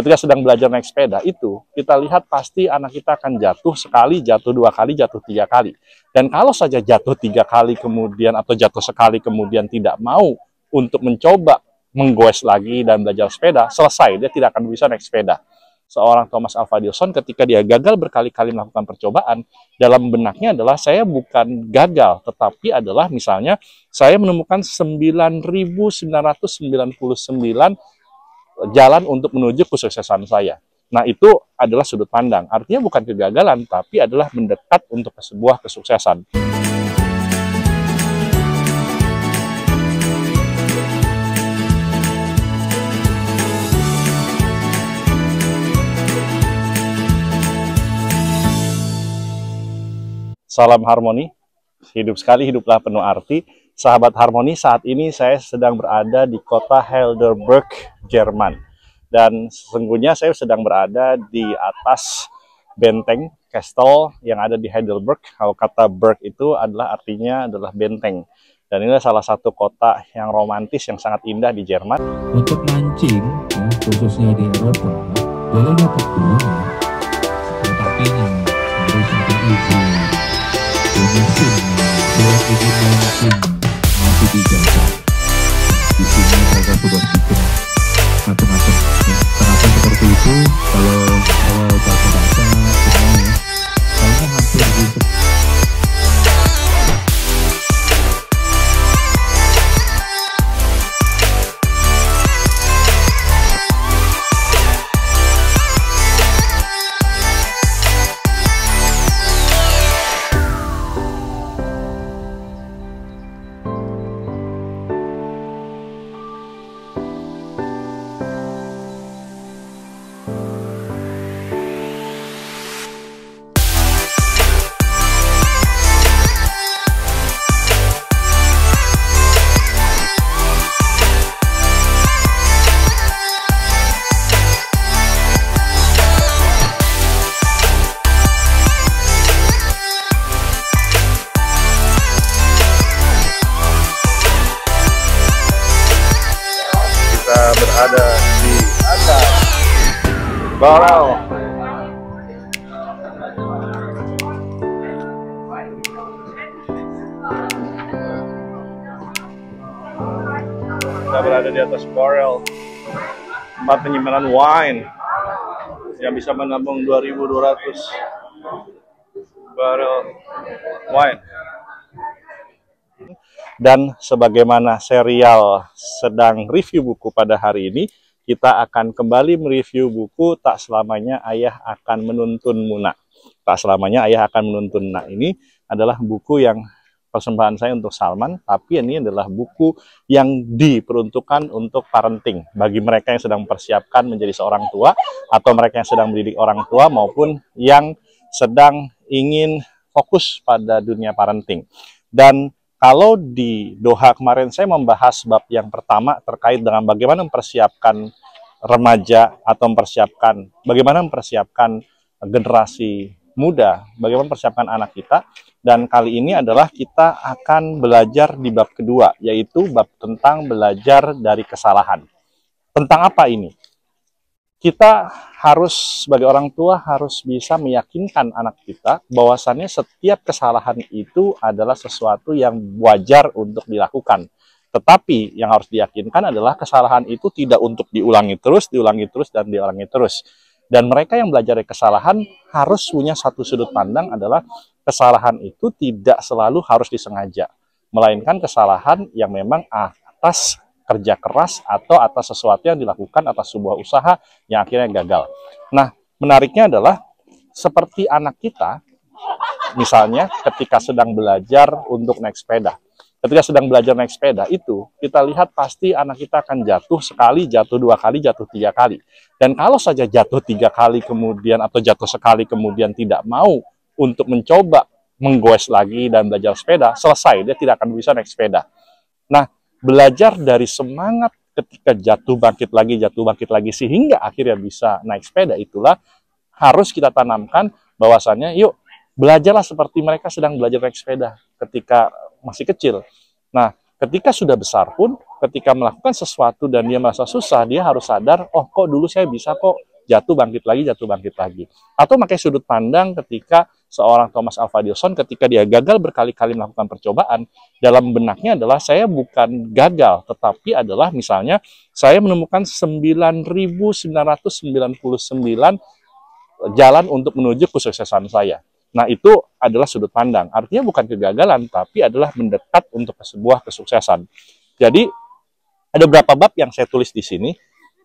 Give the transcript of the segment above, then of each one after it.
Ketika sedang belajar naik sepeda itu, kita lihat pasti anak kita akan jatuh sekali, jatuh 2 kali, jatuh 3 kali. Dan kalau saja jatuh 3 kali kemudian atau jatuh sekali kemudian tidak mau untuk mencoba menggoes lagi dan belajar sepeda, selesai, dia tidak akan bisa naik sepeda. Seorang Thomas Alva Edison ketika dia gagal berkali-kali melakukan percobaan, dalam benaknya adalah saya bukan gagal, tetapi adalah misalnya saya menemukan 9.999 jalan untuk menuju kesuksesan saya. Nah, itu adalah sudut pandang. Artinya bukan kegagalan, tapi adalah mendekat untuk sebuah kesuksesan. Salam harmoni, hidup sekali, hiduplah penuh arti. Sahabat harmoni, saat ini saya sedang berada di kota Heidelberg, Jerman. Dan sesungguhnya saya sedang berada di atas benteng, Castle yang ada di Heidelberg. Kalau kata Berg itu artinya adalah benteng. Dan ini salah satu kota yang romantis, yang sangat indah di Jerman. Untuk mancing, ya, khususnya di Eropa, boleh dapat pulang, tetapi harus ada izin. Buat izin mancing masih dijaga. Di sini mereka sudah bikin macam-macam. Ya. Kenapa seperti itu? Kalau baca-baca, kayaknya hampir gitu. Berada di atas Borel. Kita berada di atas Borel, tempat penyimpanan wine yang bisa menampung 2.200 barel wine. Dan sebagaimana serial sedang review buku pada hari ini, kita akan kembali mereview buku Tak Selamanya Ayah Akan Menuntunmu Nak. Tak Selamanya Ayah Akan Menuntun Nak ini adalah buku yang persembahan saya untuk Salman, tapi ini adalah buku yang diperuntukkan untuk parenting, bagi mereka yang sedang mempersiapkan menjadi seorang tua, atau mereka yang sedang mendidik orang tua, maupun yang sedang ingin fokus pada dunia parenting. Dan kalau di Doha kemarin saya membahas bab yang pertama terkait dengan bagaimana mempersiapkan remaja atau bagaimana mempersiapkan generasi muda, bagaimana mempersiapkan anak kita. Dan kali ini adalah kita akan belajar di bab kedua, yaitu bab tentang belajar dari kesalahan. Tentang apa ini? Kita harus, sebagai orang tua, harus bisa meyakinkan anak kita bahwasannya setiap kesalahan itu adalah sesuatu yang wajar untuk dilakukan. Tetapi yang harus diyakinkan adalah kesalahan itu tidak untuk diulangi terus, dan diulangi terus. Dan mereka yang belajar dari kesalahan harus punya satu sudut pandang adalah kesalahan itu tidak selalu harus disengaja, melainkan kesalahan yang memang atas kerja keras atau atas sesuatu yang dilakukan atas sebuah usaha yang akhirnya gagal. Nah, menariknya adalah seperti anak kita, misalnya ketika sedang belajar untuk naik sepeda. Ketika sedang belajar naik sepeda itu, kita lihat pasti anak kita akan jatuh sekali, jatuh 2 kali, jatuh 3 kali. Dan kalau saja jatuh 3 kali kemudian atau jatuh sekali kemudian tidak mau untuk mencoba menggoes lagi dan belajar sepeda, selesai, dia tidak akan bisa naik sepeda. Nah, belajar dari semangat ketika jatuh bangkit lagi sehingga akhirnya bisa naik sepeda, itulah harus kita tanamkan bahwasannya yuk belajarlah seperti mereka sedang belajar naik sepeda ketika masih kecil. Nah, ketika sudah besar pun, ketika melakukan sesuatu dan dia merasa susah, dia harus sadar, oh kok dulu saya bisa kok jatuh bangkit lagi, jatuh bangkit lagi. Atau pakai sudut pandang ketika seorang Thomas Alva Edison ketika dia gagal berkali-kali melakukan percobaan, dalam benaknya adalah saya bukan gagal, tetapi adalah misalnya saya menemukan 9.999 jalan untuk menuju kesuksesan saya. Nah, itu adalah sudut pandang. Artinya bukan kegagalan, tapi adalah mendekat untuk sebuah kesuksesan. Jadi, ada beberapa bab yang saya tulis di sini.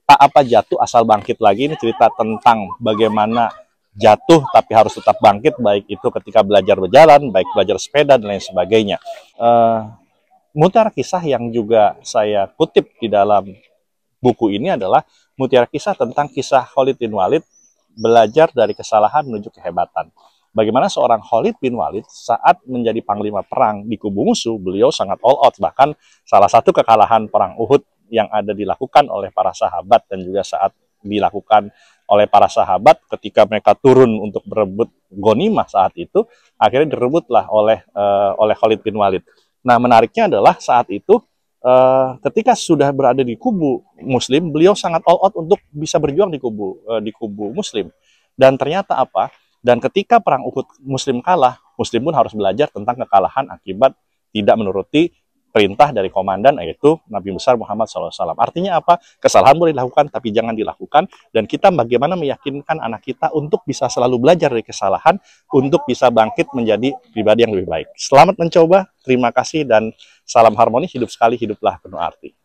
Tak apa jatuh asal bangkit lagi, ini cerita tentang bagaimana jatuh tapi harus tetap bangkit, baik itu ketika belajar berjalan, baik belajar sepeda, dan lain sebagainya. Mutiara kisah yang juga saya kutip di dalam buku ini adalah mutiara kisah tentang kisah Khalid bin Walid belajar dari kesalahan menuju kehebatan. Bagaimana seorang Khalid bin Walid saat menjadi panglima perang di kubu musuh, beliau sangat all out. Bahkan salah satu kekalahan perang Uhud yang ada dilakukan oleh para sahabat dan juga saat dilakukan oleh para sahabat ketika mereka turun untuk berebut ghanimah saat itu, akhirnya direbutlah oleh Khalid bin Walid. Nah, menariknya adalah saat itu ketika sudah berada di kubu Muslim, beliau sangat all out untuk bisa berjuang di kubu Muslim. Dan ternyata apa? Dan ketika perang Uhud Muslim kalah, Muslim pun harus belajar tentang kekalahan akibat tidak menuruti perintah dari komandan, yaitu Nabi besar Muhammad SAW. Artinya apa? Kesalahan boleh dilakukan, tapi jangan dilakukan. Dan kita bagaimana meyakinkan anak kita untuk bisa selalu belajar dari kesalahan, untuk bisa bangkit menjadi pribadi yang lebih baik. Selamat mencoba, terima kasih, dan salam harmoni, hidup sekali, hiduplah penuh arti.